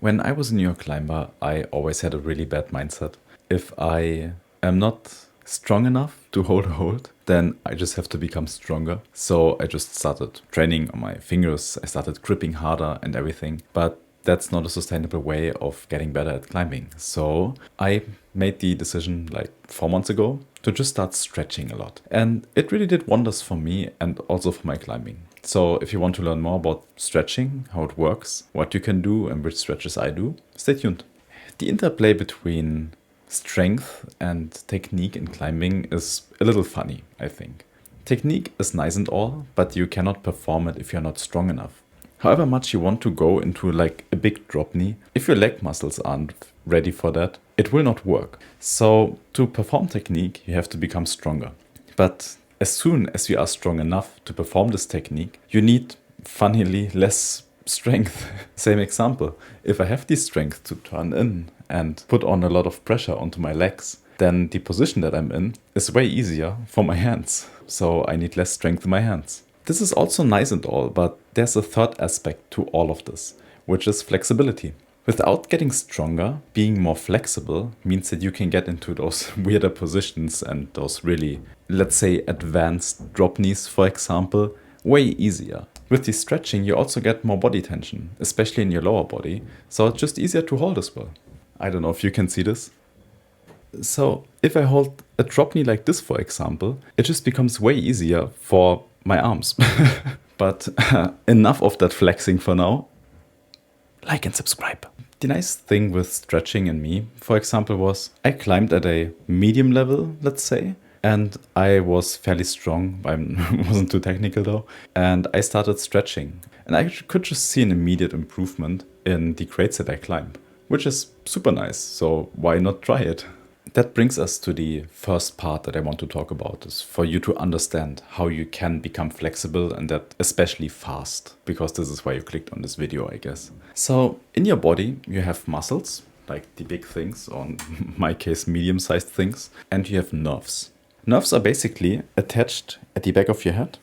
When I was a newer climber, I always had a really bad mindset. If I am not strong enough to hold a hold, then I just have to become stronger. So I just started training on my fingers. I started gripping harder and everything. But that's not a sustainable way of getting better at climbing. So I made the decision like 4 months ago to just start stretching a lot. And it really did wonders for me and also for my climbing. So if you want to learn more about stretching, how it works, what you can do and which stretches I do, stay tuned. The interplay between strength and technique in climbing is a little funny, I think. Technique is nice and all, but you cannot perform it if you're not strong enough. However much you want to go into like a big drop knee, if your leg muscles aren't ready for that, it will not work. So to perform technique, you have to become stronger. But as soon as you are strong enough to perform this technique, you need, funnily, less strength. Same example. If I have the strength to turn in and put on a lot of pressure onto my legs, then the position that I'm in is way easier for my hands. So I need less strength in my hands. This is also nice and all, but there's a third aspect to all of this, which is flexibility. Without getting stronger, being more flexible means that you can get into those weirder positions and those really, let's say, advanced drop knees, for example, way easier. With the stretching, you also get more body tension, especially in your lower body, so it's just easier to hold as well. I don't know if you can see this. So if I hold a drop knee like this, for example, it just becomes way easier for my arms. But enough of that flexing for now. Like and subscribe. The nice thing with stretching in me, for example, was I climbed at a medium level, let's say, and I was fairly strong. I wasn't too technical though. And I started stretching. And I could just see an immediate improvement in the grades that I climb, which is super nice. So why not try it? That brings us to the first part that I want to talk about, is for you to understand how you can become flexible, and that especially fast, because this is why you clicked on this video, I guess. So in your body, you have muscles, like the big things, or in my case, medium-sized things, and you have nerves. Nerves are basically attached at the back of your head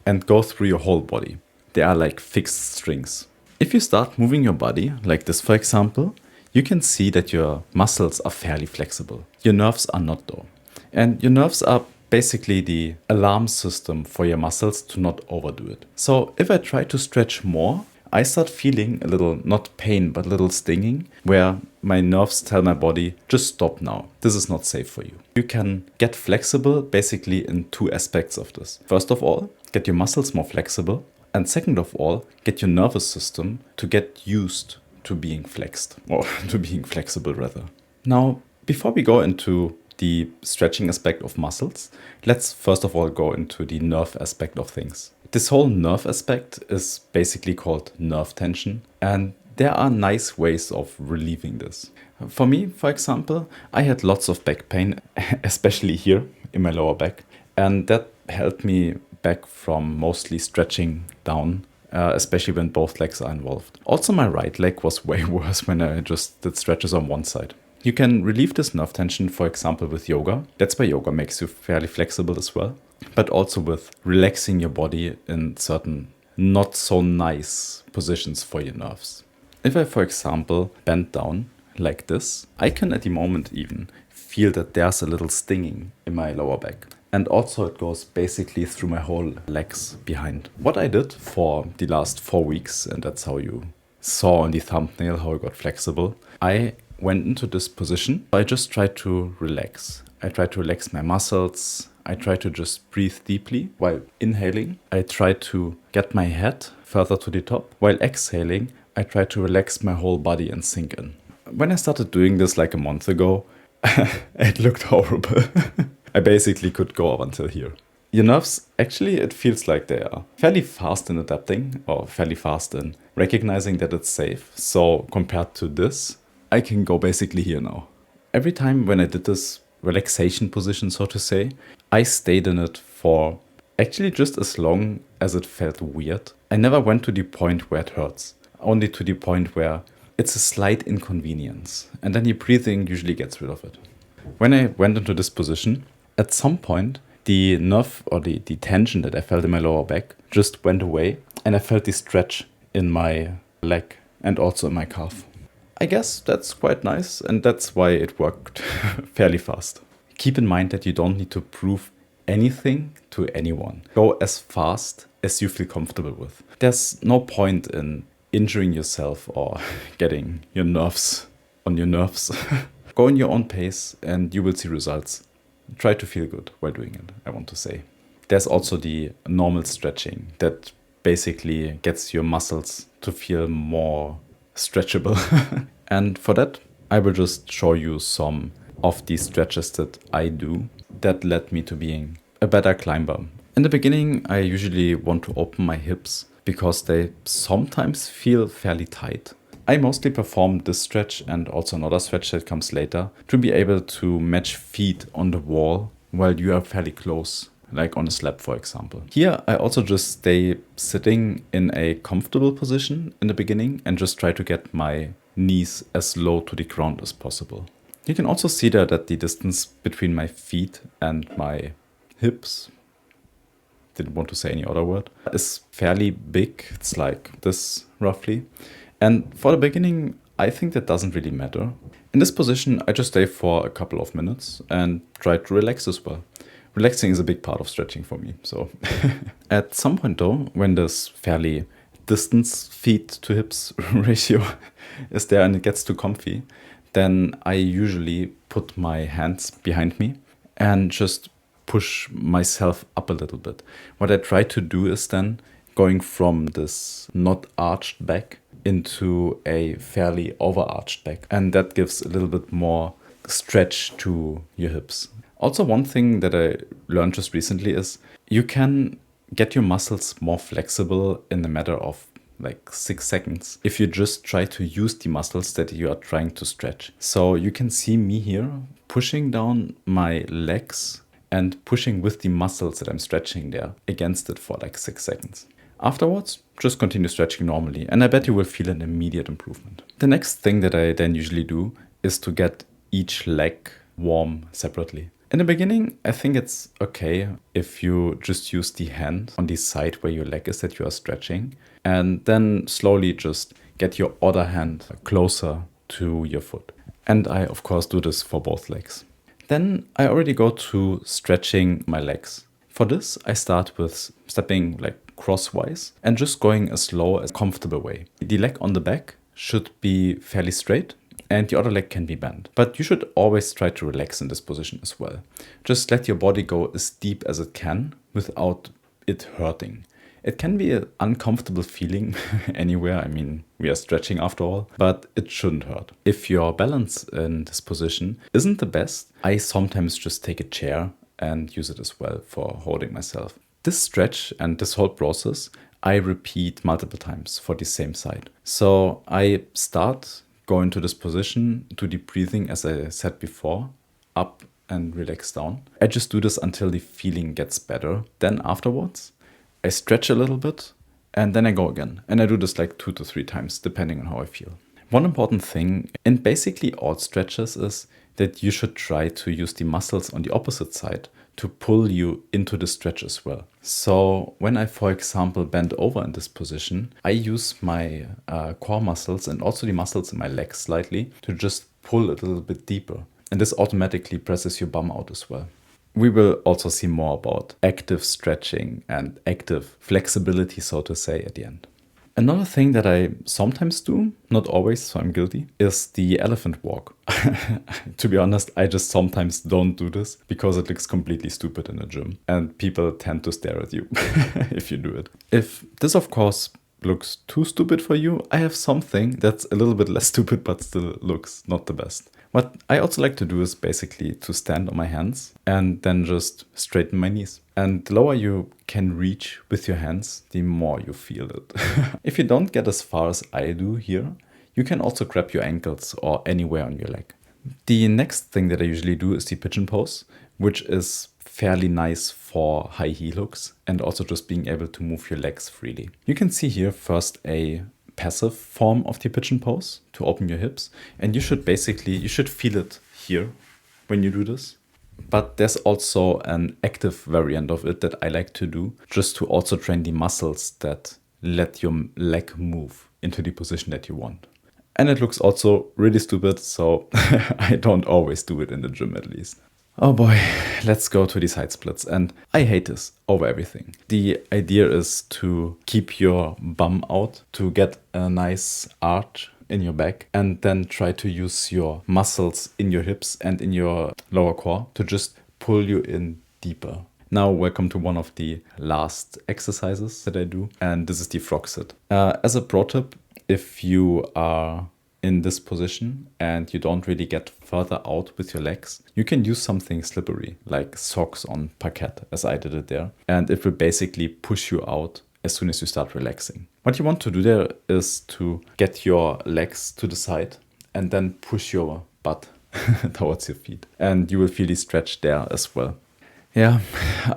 and go through your whole body. They are like fixed strings. If you start moving your body, like this for example, you can see that your muscles are fairly flexible. Your nerves are not though. And your nerves are basically the alarm system for your muscles to not overdo it. So if I try to stretch more, I start feeling a little, not pain, but a little stinging, where my nerves tell my body, just stop now. This is not safe for you. You can get flexible basically in two aspects of this. First of all, get your muscles more flexible. And second of all, get your nervous system to get used to being flexed, or to being flexible rather. Now, before we go into the stretching aspect of muscles, let's first of all go into the nerve aspect of things. This whole nerve aspect is basically called nerve tension, and there are nice ways of relieving this. For me, for example, I had lots of back pain, especially here in my lower back, and that held me back from mostly stretching down, especially when both legs are involved. Also, my right leg was way worse when I just did stretches on one side. You can relieve this nerve tension, for example, with yoga. That's why yoga makes you fairly flexible as well. But also with relaxing your body in certain not so nice positions for your nerves. If I, for example, bend down like this, I can at the moment even feel that there's a little stinging in my lower back. And also it goes basically through my whole legs behind. What I did for the last 4 weeks, and that's how you saw on the thumbnail how I got flexible, I went into this position. I just tried to relax. I tried to relax my muscles. I tried to just breathe deeply while inhaling. I tried to get my head further to the top. While exhaling, I tried to relax my whole body and sink in. When I started doing this like a month ago, it looked horrible. I basically could go up until here. Your nerves, actually, it feels like they are fairly fast in adapting, or fairly fast in recognizing that it's safe. So compared to this, I can go basically here now. Every time when I did this relaxation position, so to say, I stayed in it for actually just as long as it felt weird. I never went to the point where it hurts, only to the point where it's a slight inconvenience. And then your breathing usually gets rid of it. When I went into this position, at some point, the nerve or the tension that I felt in my lower back just went away, and I felt the stretch in my leg and also in my calf. I guess that's quite nice, and that's why it worked fairly fast. Keep in mind that you don't need to prove anything to anyone. Go as fast as you feel comfortable with. There's no point in injuring yourself or getting your nerves on your nerves. Go in your own pace and you will see results. Try to feel good while doing it, I want to say. There's also the normal stretching that basically gets your muscles to feel more stretchable. And for that, I will just show you some of the stretches that I do that led me to being a better climber. In the beginning, I usually want to open my hips because they sometimes feel fairly tight. I mostly perform this stretch and also another stretch that comes later to be able to match feet on the wall while you are fairly close, like on a slab, for example. Here, I also just stay sitting in a comfortable position in the beginning and just try to get my knees as low to the ground as possible. You can also see that the distance between my feet and my hips, didn't want to say any other word, is fairly big. It's like this roughly. And for the beginning, I think that doesn't really matter. In this position, I just stay for a couple of minutes and try to relax as well. Relaxing is a big part of stretching for me. So at some point though, when this fairly distance feet to hips ratio is there and it gets too comfy, then I usually put my hands behind me and just push myself up a little bit. What I try to do is then going from this not arched back into a fairly overarched back. And that gives a little bit more stretch to your hips. Also, one thing that I learned just recently is you can get your muscles more flexible in a matter of like 6 seconds if you just try to use the muscles that you are trying to stretch. So you can see me here pushing down my legs and pushing with the muscles that I'm stretching there against it for like 6 seconds. Afterwards, just continue stretching normally, and I bet you will feel an immediate improvement. The next thing that I then usually do is to get each leg warm separately. In the beginning, I think it's okay if you just use the hand on the side where your leg is that you are stretching, and then slowly just get your other hand closer to your foot. And I, of course, do this for both legs. Then I already go to stretching my legs. For this, I start with stepping like crosswise and just going as slow as comfortable way. The leg on the back should be fairly straight and the other leg can be bent. But you should always try to relax in this position as well. Just let your body go as deep as it can without it hurting. It can be an uncomfortable feeling anywhere. I mean, we are stretching after all, but it shouldn't hurt. If your balance in this position isn't the best, I sometimes just take a chair and use it as well for holding myself. This stretch and this whole process, I repeat multiple times for the same side. So I start going to this position, do the breathing as I said before, up and relax down. I just do this until the feeling gets better. Then afterwards, I stretch a little bit and then I go again. And I do this like 2 to 3 times, depending on how I feel. One important thing in basically all stretches is that you should try to use the muscles on the opposite side to pull you into the stretch as well. So when I, for example, bend over in this position, I use my core muscles and also the muscles in my legs slightly to just pull it a little bit deeper. And this automatically presses your bum out as well. We will also see more about active stretching and active flexibility, so to say, at the end. Another thing that I sometimes do, not always, so I'm guilty, is the elephant walk. To be honest, I just sometimes don't do this because it looks completely stupid in a gym and people tend to stare at you if you do it. If this, of course, looks too stupid for you, I have something that's a little bit less stupid but still looks not the best. What I also like to do is basically to stand on my hands and then just straighten my knees. And the lower you can reach with your hands, the more you feel it. If you don't get as far as I do here, you can also grab your ankles or anywhere on your leg. The next thing that I usually do is the pigeon pose, which is fairly nice for high heel hooks and also just being able to move your legs freely. You can see here first a passive form of the pigeon pose to open your hips, and you should feel it here when you do this. But there's also an active variant of it that I like to do just to also train the muscles that let your leg move into the position that you want. And it looks also really stupid, so I don't always do it in the gym at least. Oh boy, let's go to the side splits. And I hate this over everything. The idea is to keep your bum out, to get a nice arch in your back, and then try to use your muscles in your hips and in your lower core to just pull you in deeper. Now, welcome to one of the last exercises that I do, and this is the frog sit. As a pro tip, if you are in this position and you don't really get further out with your legs, you can use something slippery like socks on parquet, as I did it there, and it will basically push you out as soon as you start relaxing. What you want to do there is to get your legs to the side and then push your butt towards your feet, and you will feel the stretch there as well. Yeah,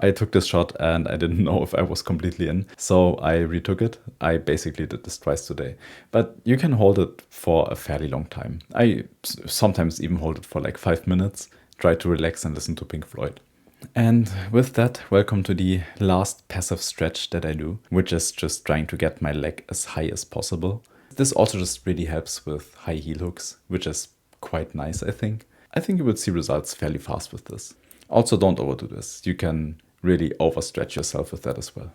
I took this shot and I didn't know if I was completely in, so I retook it. I basically did this twice today, but you can hold it for a fairly long time. I sometimes even hold it for like 5 minutes, try to relax and listen to Pink Floyd. And with that, welcome to the last passive stretch that I do, which is just trying to get my leg as high as possible. This also just really helps with high heel hooks, which is quite nice, I think. I think you will see results fairly fast with this. Also, don't overdo this. You can really overstretch yourself with that as well.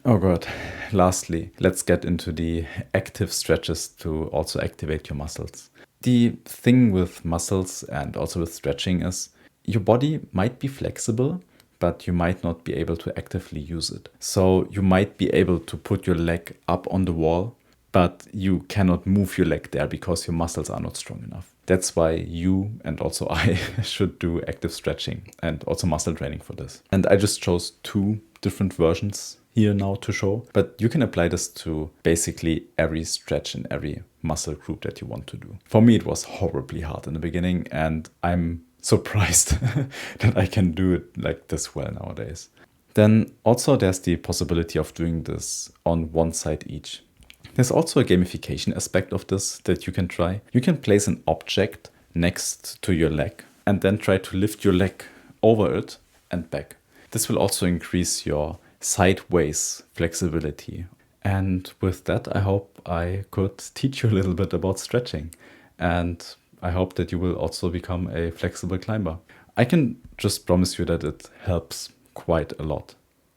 Oh god. Lastly, let's get into the active stretches to also activate your muscles. The thing with muscles and also with stretching is your body might be flexible, but you might not be able to actively use it. So you might be able to put your leg up on the wall, but you cannot move your leg there because your muscles are not strong enough. That's why you and also I should do active stretching and also muscle training for this. And I just chose 2 different versions here now to show, but you can apply this to basically every stretch and every muscle group that you want to do. For me, it was horribly hard in the beginning, and I'm surprised that I can do it like this well nowadays. Then also there's the possibility of doing this on one side each. There's also a gamification aspect of this that you can try. You can place an object next to your leg and then try to lift your leg over it and back. This will also increase your sideways flexibility. And with that, I hope I could teach you a little bit about stretching. And I hope that you will also become a flexible climber. I can just promise you that it helps quite a lot.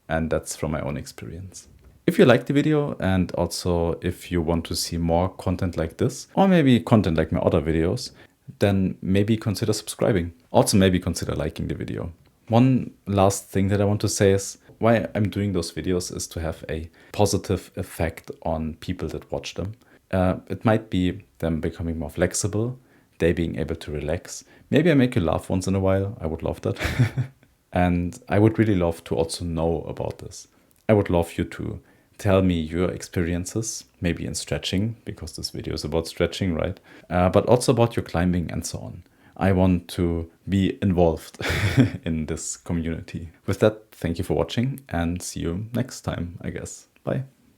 And that's from my own experience. If you liked the video and also if you want to see more content like this, or maybe content like my other videos, then maybe consider subscribing. Also maybe consider liking the video. One last thing that I want to say is why I'm doing those videos is to have a positive effect on people that watch them. It might be them becoming more flexible, they being able to relax. Maybe I make you laugh once in a while. I would love that. And I would really love to also know about this. I would love you to tell me your experiences, maybe in stretching, because this video is about stretching, right? But also about your climbing and so on. I want to be involved in this community. With that, thank you for watching and see you next time, I guess. Bye.